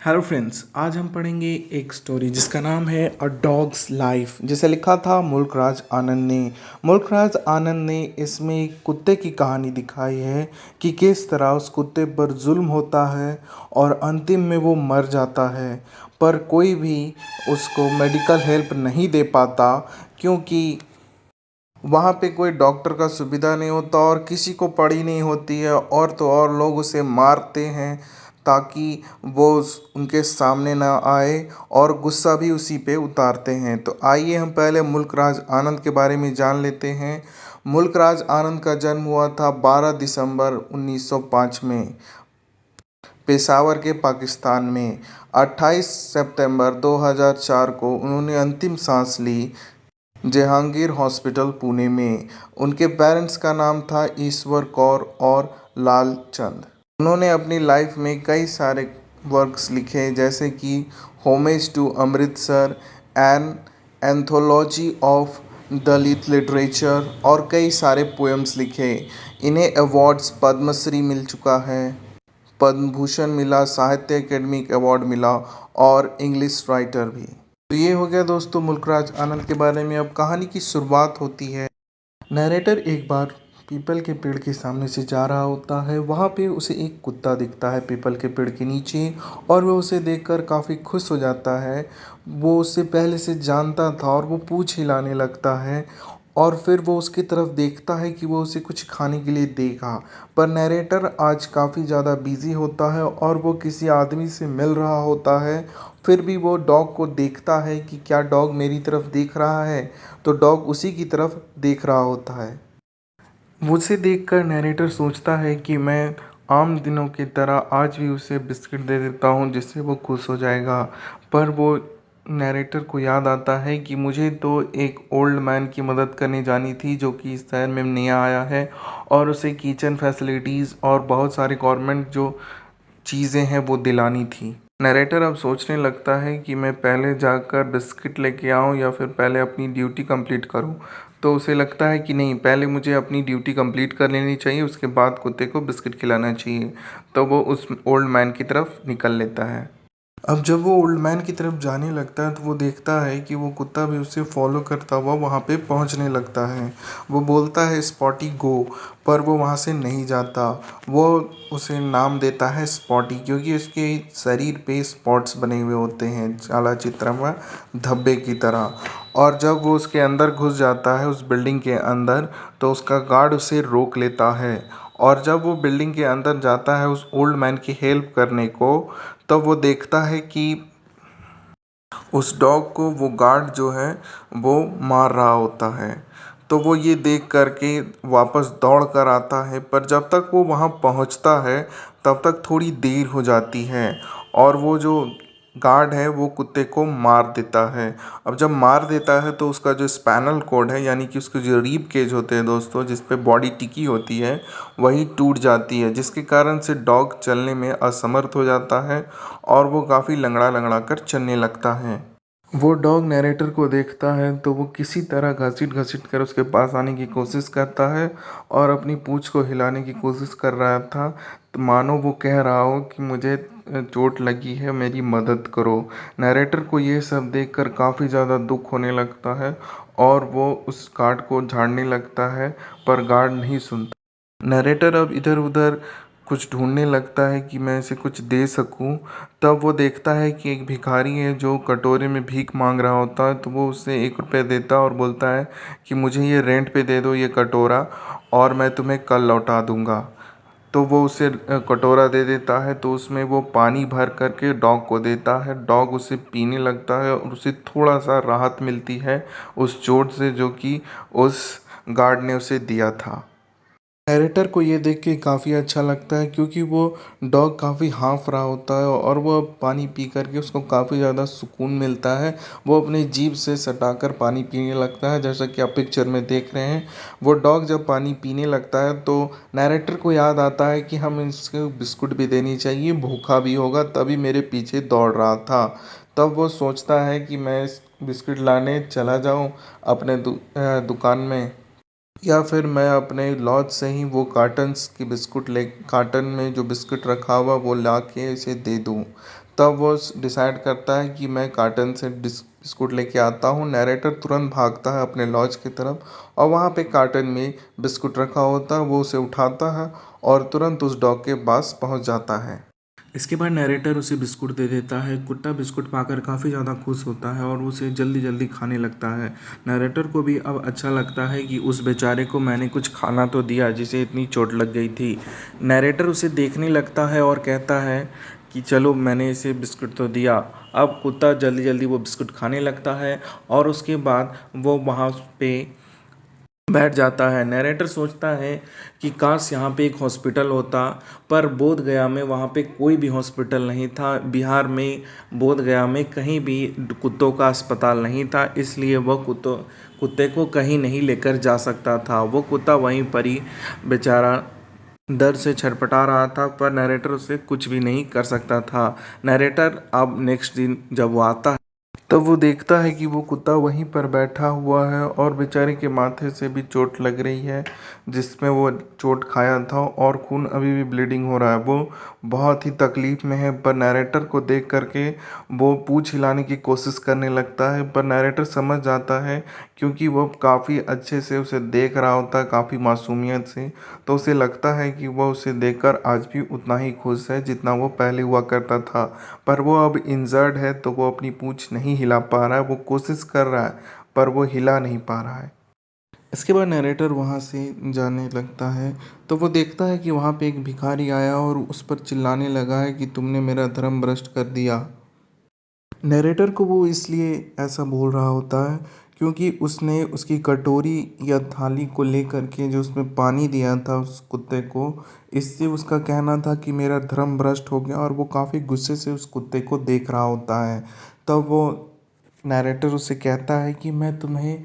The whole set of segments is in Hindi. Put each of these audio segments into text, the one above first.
हेलो फ्रेंड्स, आज हम पढ़ेंगे एक स्टोरी जिसका नाम है अ डॉग्स लाइफ, जिसे लिखा था मुल्कराज आनंद ने। मुल्कराज आनंद ने इसमें एक कुत्ते की कहानी दिखाई है कि किस तरह उस कुत्ते पर जुल्म होता है और अंतिम में वो मर जाता है, पर कोई भी उसको मेडिकल हेल्प नहीं दे पाता, क्योंकि वहाँ पे कोई डॉक्टर का सुविधा नहीं होता और किसी को पड़ी नहीं होती है, और तो और लोग उसे मारते हैं ताकि वो उनके सामने ना आए, और गुस्सा भी उसी पे उतारते हैं। तो आइए हम पहले मुल्कराज आनंद के बारे में जान लेते हैं। मुल्कराज आनंद का जन्म हुआ था 12 दिसंबर 1905 में पेशावर के पाकिस्तान में। 28 सितंबर 2004 को उन्होंने अंतिम सांस ली जहांगीर हॉस्पिटल पुणे में। उनके पेरेंट्स का नाम था ईश्वर कौर और लाल चंद। उन्होंने अपनी लाइफ में कई सारे वर्क्स लिखे, जैसे कि homage to Amritsar, an anthology of Dalit literature, और कई सारे पोएम्स लिखे। इन्हें अवार्ड्स पद्मश्री मिल चुका है, पद्म भूषण मिला, साहित्य अकेडमी अवार्ड मिला, और इंग्लिश राइटर भी। तो ये हो गया दोस्तों मुल्कराज आनंद के बारे में। अब कहानी की शुरुआत होती है। नरेटर एक बार पीपल के पेड़ के सामने से जा रहा होता है। वहाँ पे उसे एक कुत्ता दिखता है पीपल के पेड़ के नीचे, और वह उसे देखकर काफ़ी खुश हो जाता है। वो उसे पहले से जानता था और वो पूंछ हिलाने लगता है, और फिर वो उसकी तरफ देखता है कि वो उसे कुछ खाने के लिए देगा। पर नरेटर आज काफ़ी ज़्यादा बिजी होता है और वो किसी आदमी से मिल रहा होता है। फिर भी वो डॉग को देखता है कि क्या डॉग मेरी तरफ देख रहा है, तो डॉग उसी की तरफ देख रहा होता है। उसे देखकर नरेटर सोचता है कि मैं आम दिनों की तरह आज भी उसे बिस्किट दे देता हूँ जिससे वो खुश हो जाएगा। पर वो नरेटर को याद आता है कि मुझे तो एक ओल्ड मैन की मदद करने जानी थी जो कि इस शहर में नया आया है, और उसे किचन फैसिलिटीज़ और बहुत सारी गवर्नमेंट जो चीज़ें हैं वो दिलानी थी। नरेटर अब सोचने लगता है कि मैं पहले जाकर बिस्किट लेके आऊँ या फिर पहले अपनी ड्यूटी कंप्लीट करूँ। तो उसे लगता है कि नहीं, पहले मुझे अपनी ड्यूटी कंप्लीट कर लेनी चाहिए, उसके बाद कुत्ते को बिस्किट खिलाना चाहिए। तो वो उस ओल्ड मैन की तरफ निकल लेता है। अब जब वो ओल्ड मैन की तरफ जाने लगता है तो वो देखता है कि वो कुत्ता भी उसे फॉलो करता हुआ वहाँ पे पहुँचने लगता है। वो बोलता है स्पॉटी गो, पर वो वहाँ से नहीं जाता। वो उसे नाम देता है स्पॉटी, क्योंकि उसके शरीर पे स्पॉट्स बने हुए होते हैं चालाचित्र में धब्बे की तरह। और जब वो उसके अंदर घुस जाता है उस बिल्डिंग के अंदर, तो उसका गार्ड उसे रोक लेता है। और जब वो बिल्डिंग के अंदर जाता है उस ओल्ड मैन की हेल्प करने को, तब वो देखता है कि उस डॉग को वो गार्ड जो है वो मार रहा होता है। तो वो ये देख कर के वापस दौड़ कर आता है, पर जब तक वो वहाँ पहुँचता है तब तक थोड़ी देर हो जाती है, और वो जो गार्ड है वो कुत्ते को मार देता है। अब जब मार देता है तो उसका जो स्पाइनल कॉर्ड है, यानी कि उसके जो रीब केज होते हैं दोस्तों, जिस पे बॉडी टिकी होती है, वही टूट जाती है, जिसके कारण से डॉग चलने में असमर्थ हो जाता है और वो काफ़ी लंगड़ा लंगड़ा कर चलने लगता है। वो डॉग नरेटर को देखता है तो वो किसी तरह घसीट घसीट कर उसके पास आने की कोशिश करता है और अपनी पूंछ को हिलाने की कोशिश कर रहा था, तो मानो वो कह रहा हो कि मुझे चोट लगी है, मेरी मदद करो। नरेटर को ये सब देखकर काफ़ी ज़्यादा दुख होने लगता है और वो उस गार्ड को झाड़ने लगता है, पर गार्ड नहीं सुनता। नरेटर अब इधर उधर कुछ ढूंढने लगता है कि मैं इसे कुछ दे सकूं। तब वो देखता है कि एक भिखारी है जो कटोरे में भीख मांग रहा होता है, तो वो उसे 1 रुपये देता और बोलता है कि मुझे ये रेंट पे दे दो ये कटोरा, और मैं तुम्हें कल लौटा दूंगा। तो वो उसे कटोरा दे देता है, तो उसमें वो पानी भर करके डॉग को देता है। डॉग उसे पीने लगता है और उसे थोड़ा सा राहत मिलती है उस चोट से जो कि उस गार्ड ने उसे दिया था। नरेटर को ये देख के काफ़ी अच्छा लगता है, क्योंकि वो डॉग काफ़ी हाँफ रहा होता है और वो पानी पी करके उसको काफ़ी ज़्यादा सुकून मिलता है। वो अपनी जीभ से सटाकर पानी पीने लगता है, जैसा कि आप पिक्चर में देख रहे हैं। वो डॉग जब पानी पीने लगता है तो नरेटर को याद आता है कि हम इसको बिस्कुट भी देनी चाहिए, भूखा भी होगा तभी मेरे पीछे दौड़ रहा था। तब वो सोचता है कि मैं बिस्किट लाने चला जाऊं अपने दुकान में, या फिर मैं अपने लॉज से ही वो कार्टन्स की बिस्कुट ले कार्टन में जो बिस्कुट रखा हुआ वो ला के इसे दे दूँ। तब वो डिसाइड करता है कि मैं कार्टन से बिस्कुट लेके आता हूँ। नैरेटर तुरंत भागता है अपने लॉज की तरफ और वहाँ पे कार्टन में बिस्कुट रखा होता है। वो उसे उठाता है और तुरंत उस डॉग के पास पहुँच जाता है। इसके बाद नैरेटर उसे बिस्कुट दे देता है। कुत्ता बिस्कुट पाकर काफ़ी ज़्यादा खुश होता है और उसे जल्दी जल्दी खाने लगता है। नैरेटर को भी अब अच्छा लगता है कि उस बेचारे को मैंने कुछ खाना तो दिया जिसे इतनी चोट लग गई थी। नैरेटर उसे देखने लगता है और कहता है कि चलो मैंने इसे बिस्कुट तो दिया। अब कुत्ता जल्दी जल्दी वो बिस्कुट खाने लगता है और उसके बाद वो वहाँ पे बैठ जाता है। नैरेटर सोचता है कि काश यहाँ पे एक हॉस्पिटल होता, पर बोध गया में वहाँ पे कोई भी हॉस्पिटल नहीं था। बिहार में बोध गया में कहीं भी कुत्तों का अस्पताल नहीं था, इसलिए वह कुत्ते को कहीं नहीं लेकर जा सकता था। वो कुत्ता वहीं पर ही बेचारा दर्द से छटपटा रहा था, पर नैरेटर उसे कुछ भी नहीं कर सकता था। नैरेटर अब नेक्स्ट दिन जब वो आता है तब वो देखता है कि वो कुत्ता वहीं पर बैठा हुआ है और बेचारे के माथे से भी चोट लग रही है जिसमें वो चोट खाया था और खून अभी भी ब्लीडिंग हो रहा है। वो बहुत ही तकलीफ में है, पर नैरेटर को देख करके वो पूंछ हिलाने की कोशिश करने लगता है, पर नैरेटर समझ जाता है क्योंकि वो काफ़ी अच्छे से उसे देख रहा होता है, काफ़ी मासूमियत से। तो उसे लगता है कि वह उसे देखकर आज भी उतना ही खुश है जितना वो पहले हुआ करता था। पर वो अब इंजर्ड है तो वो अपनी पूंछ नहीं हिला पा रहा है। वो कोशिश कर रहा है पर वो हिला नहीं पा रहा है। इसके बाद नैरेटर वहाँ से जाने लगता है तो वो देखता है कि वहाँ पे एक भिखारी आया और उस पर चिल्लाने लगा है कि तुमने मेरा धर्म भ्रष्ट कर दिया। नैरेटर को वो इसलिए ऐसा बोल रहा होता है क्योंकि उसने उसकी कटोरी या थाली को लेकर के जो उसमें पानी दिया था उस कुत्ते को, इससे उसका कहना था कि मेरा धर्म भ्रष्ट हो गया और वो काफ़ी गुस्से से उस कुत्ते को देख रहा होता है। तब वो नैरेटर उसे कहता है कि मैं तुम्हें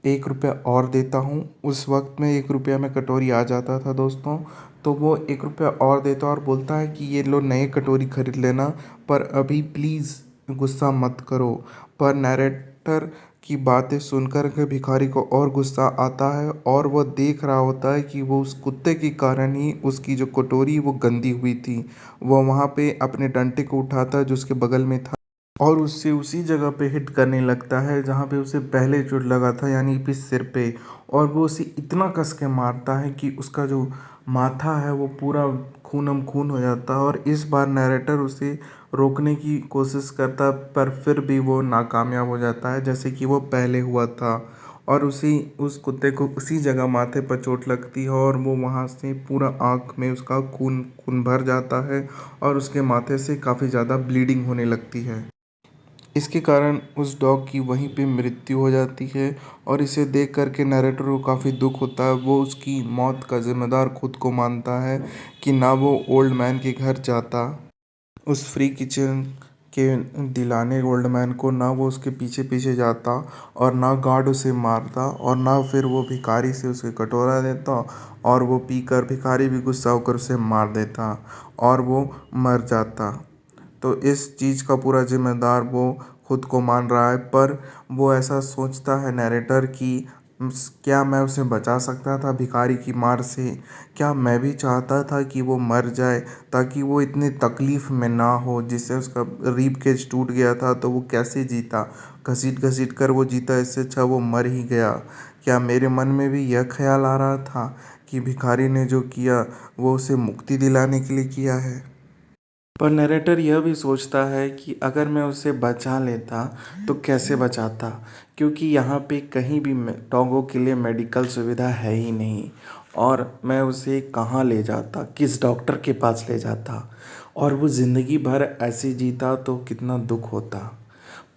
1 रुपया और देता हूँ। उस वक्त में 1 रुपया में कटोरी आ जाता था दोस्तों। तो वो 1 रुपया और देता और बोलता है कि ये लो नए कटोरी खरीद लेना, पर अभी प्लीज़ गुस्सा मत करो। पर नैरेटर की बातें सुनकर के भिखारी को और गुस्सा आता है और वह देख रहा होता है कि वो उस कुत्ते के कारण ही उसकी जो कटोरी वो गंदी हुई थी। वह वहाँ पे अपने डंडे को उठाता है जो उसके बगल में था और उससे उसी जगह पे हिट करने लगता है जहाँ पे उसे पहले चोट लगा था, यानी कि सिर पे। और वो उसे इतना कस के मारता है कि उसका जो माथा है वो पूरा खूनम खून हो जाता है और इस बार नैरेटर उसे रोकने की कोशिश करता है पर फिर भी वो नाकामयाब हो जाता है जैसे कि वो पहले हुआ था। और उस कुत्ते को उसी जगह माथे पर चोट लगती है और वो वहाँ से पूरा आँख में उसका खून खून भर जाता है और उसके माथे से काफ़ी ज़्यादा ब्लीडिंग होने लगती है। इसके कारण उस डॉग की वहीं पे मृत्यु हो जाती है और इसे देख कर के नैरेटर को काफ़ी दुख होता है। वो उसकी मौत का ज़िम्मेदार खुद को मानता है कि ना वो ओल्ड मैन के घर जाता उस फ्री किचन के दिलाने ओल्ड मैन को, ना वो उसके पीछे पीछे जाता और ना गार्ड उसे मारता और ना फिर वो भिखारी से उसे कटोरा देता और वो पीकर भिखारी भी गुस्सा होकर उसे मार देता और वो मर जाता। तो इस चीज़ का पूरा ज़िम्मेदार वो खुद को मान रहा है, पर वो ऐसा सोचता है नैरेटर कि क्या मैं उसे बचा सकता था भिखारी की मार से? क्या मैं भी चाहता था कि वो मर जाए ताकि वो इतनी तकलीफ़ में ना हो, जिससे उसका रिब केज टूट गया था तो वो कैसे जीता? घसीट-घसीट कर वो जीता, इससे अच्छा वो मर ही गया। क्या मेरे मन में भी यह ख़्याल आ रहा था कि भिखारी ने जो किया वो उसे मुक्ति दिलाने के लिए किया है? पर नैरेटर यह भी सोचता है कि अगर मैं उसे बचा लेता तो कैसे बचाता, क्योंकि यहाँ पे कहीं भी डॉगों के लिए मेडिकल सुविधा है ही नहीं और मैं उसे कहाँ ले जाता, किस डॉक्टर के पास ले जाता और वो ज़िंदगी भर ऐसे जीता तो कितना दुख होता।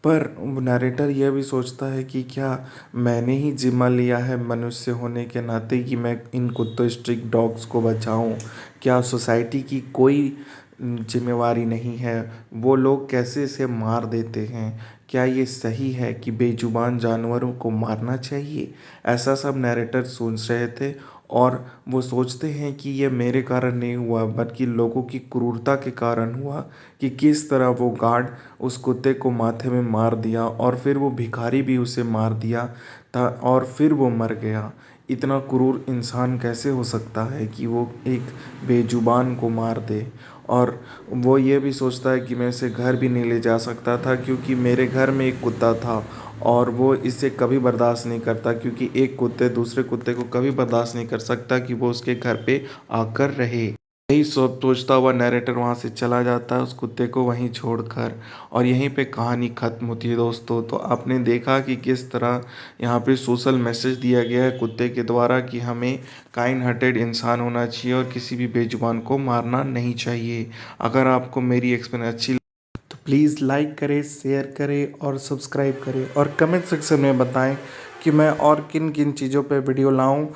पर नैरेटर यह भी सोचता है कि क्या मैंने ही ज़िम्मा लिया है मनुष्य होने के नाते कि मैं इन कुत्तों स्ट्रीट डॉग्स को बचाऊं? क्या सोसाइटी की कोई जिम्मेवारी नहीं है? वो लोग कैसे इसे मार देते हैं? क्या ये सही है कि बेजुबान जानवरों को मारना चाहिए? ऐसा सब नैरेटर सोच रहे थे और वो सोचते हैं कि ये मेरे कारण नहीं हुआ बल्कि लोगों की क्रूरता के कारण हुआ कि किस तरह वो गार्ड उस कुत्ते को माथे में मार दिया और फिर वो भिखारी भी उसे मार दिया था और फिर वो मर गया। इतना क्रूर इंसान कैसे हो सकता है कि वो एक बेजुबान को मार दे? और वो ये भी सोचता है कि मैं इसे घर भी नहीं ले जा सकता था क्योंकि मेरे घर में एक कुत्ता था और वो इसे कभी बर्दाश्त नहीं करता क्योंकि एक कुत्ते दूसरे कुत्ते को कभी बर्दाश्त नहीं कर सकता कि वो उसके घर पे आकर रहे। यही सब सोचता हुआ नैरेटर वहाँ से चला जाता है उस कुत्ते को वहीं छोड़कर, और यहीं पे कहानी ख़त्म होती है दोस्तों। तो आपने देखा कि किस तरह यहाँ पे सोशल मैसेज दिया गया है कुत्ते के द्वारा कि हमें काइंड हार्टेड इंसान होना चाहिए और किसी भी बेजुबान को मारना नहीं चाहिए। अगर आपको मेरी एक्सप्लेन अच्छी लगी तो प्लीज़ लाइक करें, शेयर करें और सब्सक्राइब करें और कमेंट सेक्शन में बताएं कि मैं और किन किन चीज़ों पे वीडियो लाऊं।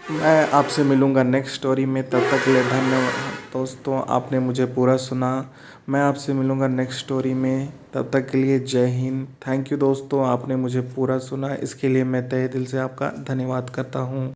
मैं आपसे मिलूँगा नेक्स्ट स्टोरी में, तब तक के लिए धन्यवाद दोस्तों, आपने मुझे पूरा सुना। मैं आपसे मिलूँगा नेक्स्ट स्टोरी में, तब तक के लिए जय हिंद। थैंक यू दोस्तों, आपने मुझे पूरा सुना, इसके लिए मैं तहे दिल से आपका धन्यवाद करता हूँ।